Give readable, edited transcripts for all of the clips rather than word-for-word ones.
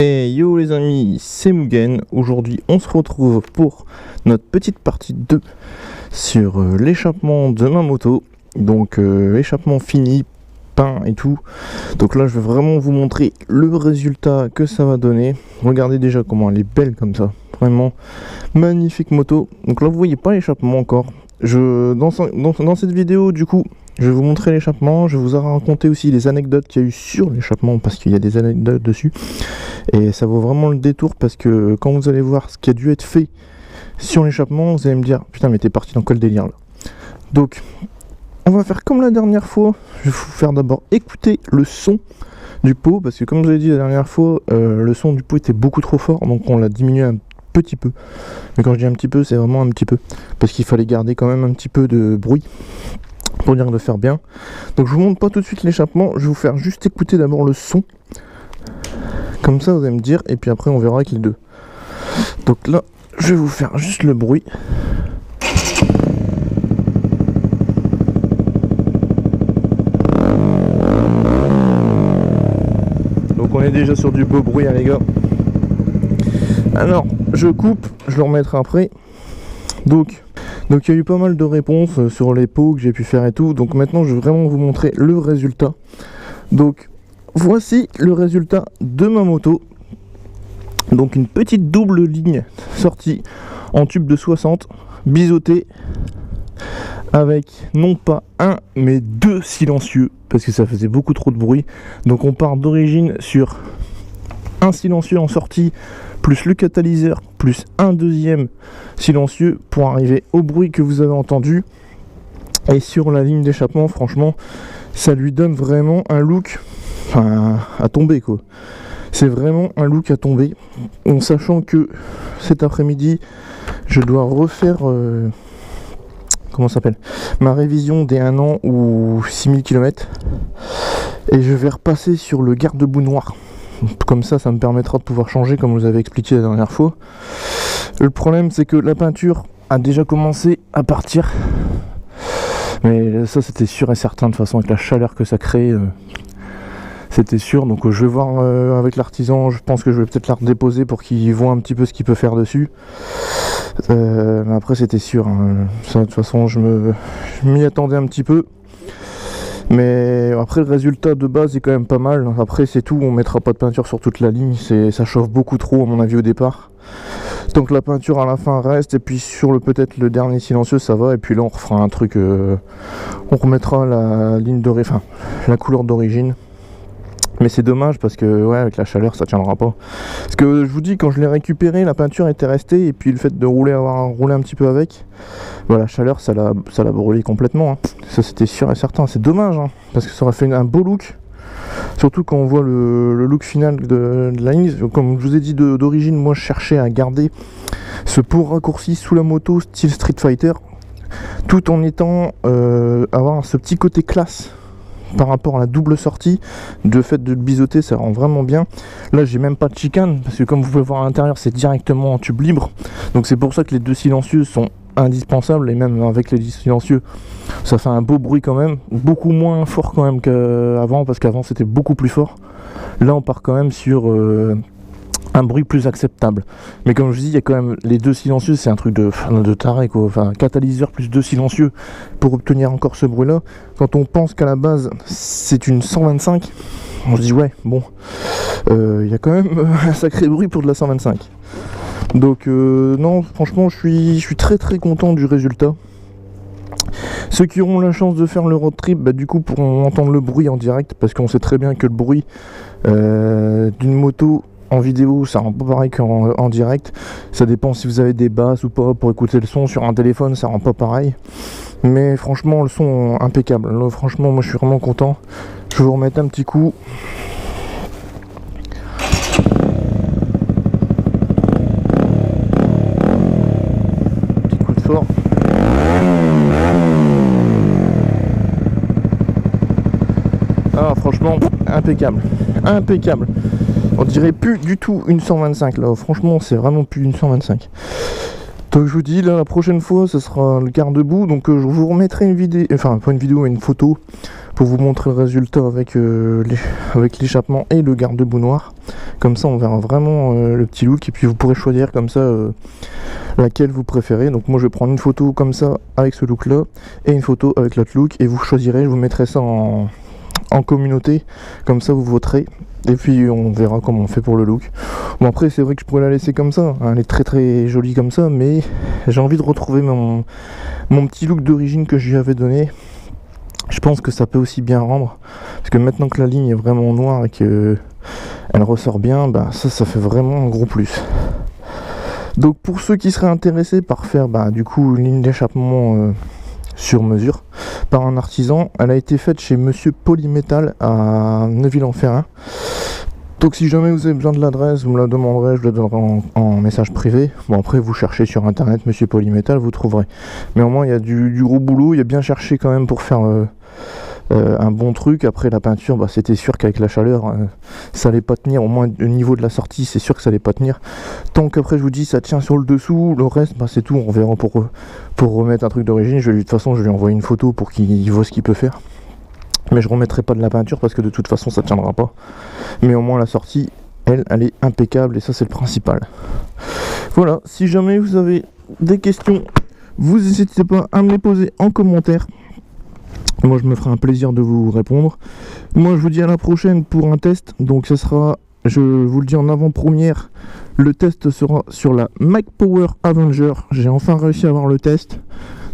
Et yo les amis, c'est Mugen. Aujourd'hui on se retrouve pour notre petite partie 2 sur l'échappement de ma moto. Donc échappement fini, peint et tout. Donc là je vais vraiment vous montrer le résultat que ça va donner. Regardez déjà comment elle est belle comme ça. Vraiment magnifique moto. Donc là vous voyez pas l'échappement encore. Dans cette vidéo du coup je vais vous montrer l'échappement, je vais vous raconter aussi les anecdotes qu'il y a eu sur l'échappement parce qu'il y a des anecdotes dessus et ça vaut vraiment le détour parce que quand vous allez voir ce qui a dû être fait sur l'échappement, vous allez me dire putain mais t'es parti dans quel délire là. Donc on va faire comme la dernière fois, je vais vous faire d'abord écouter le son du pot parce que comme je vous ai dit la dernière fois, le son du pot était beaucoup trop fort donc on l'a diminué un petit peu. Mais quand je dis un petit peu, c'est vraiment un petit peu parce qu'il fallait garder quand même un petit peu de bruit pour dire de faire bien. Donc je vous montre pas tout de suite l'échappement, je vais vous faire juste écouter d'abord le son. Comme ça vous allez me dire et puis après on verra avec les deux. Donc là, je vais vous faire juste le bruit. Donc on est déjà sur du beau bruit hein, les gars. Alors, je coupe, je le remettrai après. Donc il y a eu pas mal de réponses sur les pots que j'ai pu faire et tout. Donc maintenant, je vais vraiment vous montrer le résultat. Donc, voici le résultat de ma moto. Donc une petite double ligne sortie en tube de 60, biseauté, avec non pas un, mais deux silencieux, parce que ça faisait beaucoup trop de bruit. Donc on part d'origine sur un silencieux en sortie, plus le catalyseur, plus un deuxième silencieux pour arriver au bruit que vous avez entendu. Et sur la ligne d'échappement, franchement, ça lui donne vraiment un look à tomber quoi. C'est vraiment un look à tomber. En sachant que cet après-midi, je dois refaire comment ça s'appelle, ma révision des 1 an ou 6000 km. Et je vais repasser sur le garde-boue noir. Comme ça me permettra de pouvoir changer comme je vous avais expliqué la dernière fois. Le problème c'est que la peinture a déjà commencé à partir. Mais ça c'était sûr et certain de toute façon avec la chaleur que ça crée. C'était sûr. Donc je vais voir avec l'artisan. Je pense que je vais peut-être la redéposer pour qu'il voit un petit peu ce qu'il peut faire dessus. Mais après c'était sûr. Hein. Ça, de toute façon je m'y attendais un petit peu. Mais après le résultat de base est quand même pas mal. Après c'est tout, on mettra pas de peinture sur toute la ligne, ça chauffe beaucoup trop à mon avis au départ. Donc la peinture à la fin reste et puis sur peut-être le dernier silencieux ça va. Et puis là on refera un truc, on remettra la ligne d'origine, enfin la couleur d'origine. Mais c'est dommage parce que ouais avec la chaleur ça tiendra pas. Parce que je vous dis quand je l'ai récupéré la peinture était restée et puis le fait de avoir roulé un petit peu avec, voilà, la chaleur ça l'a brûlé complètement hein. Ça c'était sûr et certain, c'est dommage hein, parce que ça aurait fait un beau look. Surtout quand on voit le look final de la ligne. Comme je vous ai dit d'origine, moi je cherchais à garder ce pot raccourci sous la moto style Street Fighter, tout en étant avoir ce petit côté classe par rapport à la double sortie. De fait de le biseauter ça rend vraiment bien. Là j'ai même pas de chicane parce que comme vous pouvez voir à l'intérieur c'est directement en tube libre. Donc c'est pour ça que les deux silencieux sont indispensables. Et même avec les silencieux ça fait un beau bruit quand même. Beaucoup moins fort quand même qu'avant parce qu'avant c'était beaucoup plus fort. Là on part quand même sur un bruit plus acceptable. Mais comme je dis, il y a quand même les deux silencieux, c'est un truc de taré quoi. Enfin, catalyseur plus deux silencieux pour obtenir encore ce bruit là. Quand on pense qu'à la base c'est une 125, on se dit ouais bon, il y a quand même un sacré bruit pour de la 125. Donc non franchement je suis très très content du résultat. Ceux qui auront la chance de faire le road trip, bah, du coup pourront entendre le bruit en direct parce qu'on sait très bien que le bruit d'une moto en vidéo ça rend pas pareil qu'en direct. Ça dépend si vous avez des basses ou pas pour écouter le son. Sur un téléphone ça rend pas pareil. Mais franchement le son impeccable. Là, franchement moi je suis vraiment content. Je vais vous remettre un petit coup. Petit coup de fort. Ah franchement impeccable. Impeccable. On dirait plus du tout une 125 là, franchement c'est vraiment plus une 125. Donc je vous dis là la prochaine fois ce sera le garde-boue. Donc je vous remettrai une vidéo, enfin pas une vidéo mais une photo pour vous montrer le résultat avec l'échappement et le garde-boue noir. Comme ça on verra vraiment le petit look, et puis vous pourrez choisir comme ça laquelle vous préférez. Donc moi je vais prendre une photo comme ça avec ce look là et une photo avec l'autre look, et vous choisirez, je vous mettrai ça en communauté, comme ça vous voterez et puis on verra comment on fait pour le look. Bon, après c'est vrai que je pourrais la laisser comme ça, hein, elle est très très jolie comme ça, mais j'ai envie de retrouver mon petit look d'origine que je lui avais donné. Je pense que ça peut aussi bien rendre, parce que maintenant que la ligne est vraiment noire et que elle ressort bien, bah ça fait vraiment un gros plus. Donc pour ceux qui seraient intéressés par faire du coup une ligne d'échappement sur mesure par un artisan, elle a été faite chez Monsieur Polymétal à Neuville-en-Ferrain. Donc si jamais vous avez besoin de l'adresse, vous me la demanderez, je la donnerai en message privé. Bon, après vous cherchez sur internet Monsieur Polymétal, vous trouverez. Mais au moins il y a du gros boulot, il y a bien cherché quand même pour faire un bon truc. Après la peinture, c'était sûr qu'avec la chaleur ça allait pas tenir, au moins au niveau de la sortie c'est sûr que ça allait pas tenir. Tant qu'après je vous dis ça tient sur le dessous, le reste c'est tout, on verra pour remettre un truc d'origine. De toute façon je vais lui envoyer une photo pour qu'il voit ce qu'il peut faire. Mais je remettrai pas de la peinture parce que de toute façon ça tiendra pas. Mais au moins la sortie, elle est impeccable, et ça c'est le principal. Voilà, si jamais vous avez des questions, vous n'hésitez pas à me les poser en commentaire. Moi je me ferai un plaisir de vous répondre. Moi je vous dis à la prochaine pour un test. Donc ce sera, je vous le dis en avant-première, le test sera sur la Mac Power Avenger. J'ai enfin réussi à avoir le test.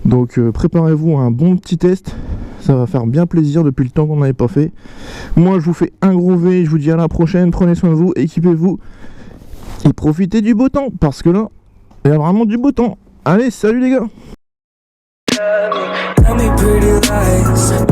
Donc préparez-vous à un bon petit test. Ça va faire bien plaisir depuis le temps qu'on n'avait pas fait. Moi je vous fais un gros V, je vous dis à la prochaine, prenez soin de vous, équipez-vous et profitez du beau temps, parce que là il y a vraiment du beau temps. Allez, salut les gars. Tell me pretty lies,